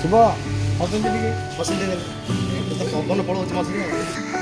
शिव बसंती पवन पड़ो मझे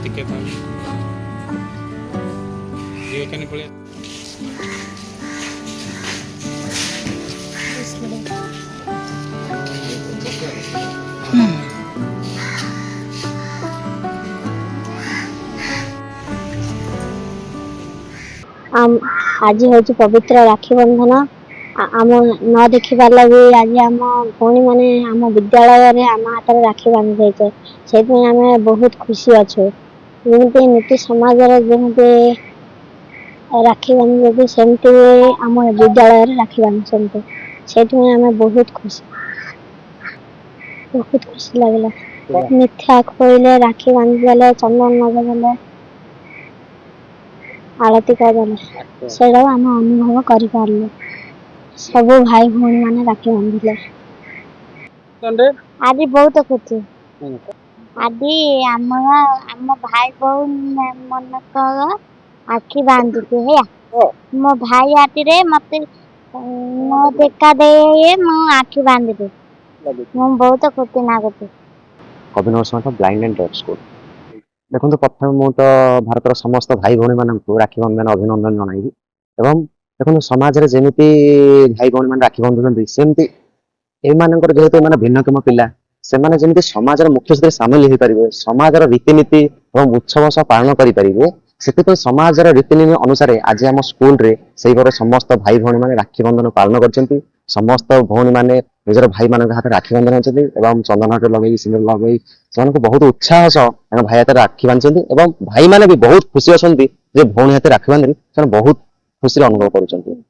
टिके पड़े आज हूँ पवित्र राखी बंधन आम न देखिपार लगी आज आम भौणी मैंने आम विद्यालय आम हाथ में राखी बांधि जाइए से आम बहुत खुशी अच्छे जमी नीति समाज जमी राखी बांधि सेमती आम विद्यालय राखी बांधुंट से आम बहुत खुशी लगला मिथ्या खोले राखी बांधिदेले चंदन नगदेले आरती करदेले से आम अनुभव कर सब भाई भौणी मैंने राखी बांधिले आज बहुत खुशी आज आम भाई बहन मन आखि बांधुचे है मो भाई हाथी मत मो देखा दे मो आखि बांधि मु बहुत खुशी नागुचे अभिनव सामंत ब्लाइंड एंड डेफ स्कूल देखो प्रथम मु तो भारत समस्त भाई भौणी मानक राखी बंधन अभिनंदन जनइबी एवं देखो समाज में जमी भाई भौणी मैंने राखी बांधुंट सेमती एमानकर जेहेतु मैंने भिन्नक्षम पिला सेमाने जमी समाज मुख्य स्थिति सामिल हो पारे समाज रीतिनीति और उत्सव सह पालन करेंगे से समाज रीतिनीति अनुसार आज आम स्कूल रे से समस्त भाई भौणी मैंने राखी बंधन पालन कर समस्त भौणी मैंने निजर भाई मान हाथ राखी बंधन और चंदन लगे सिंदूर लगे से बहुत उत्साह सह भाई हाथ राखी बांधि भाई मैंने भी बहुत खुशी अच्छा भौणी हाथ राखी बांधि बहुत खुशी अनुभव कर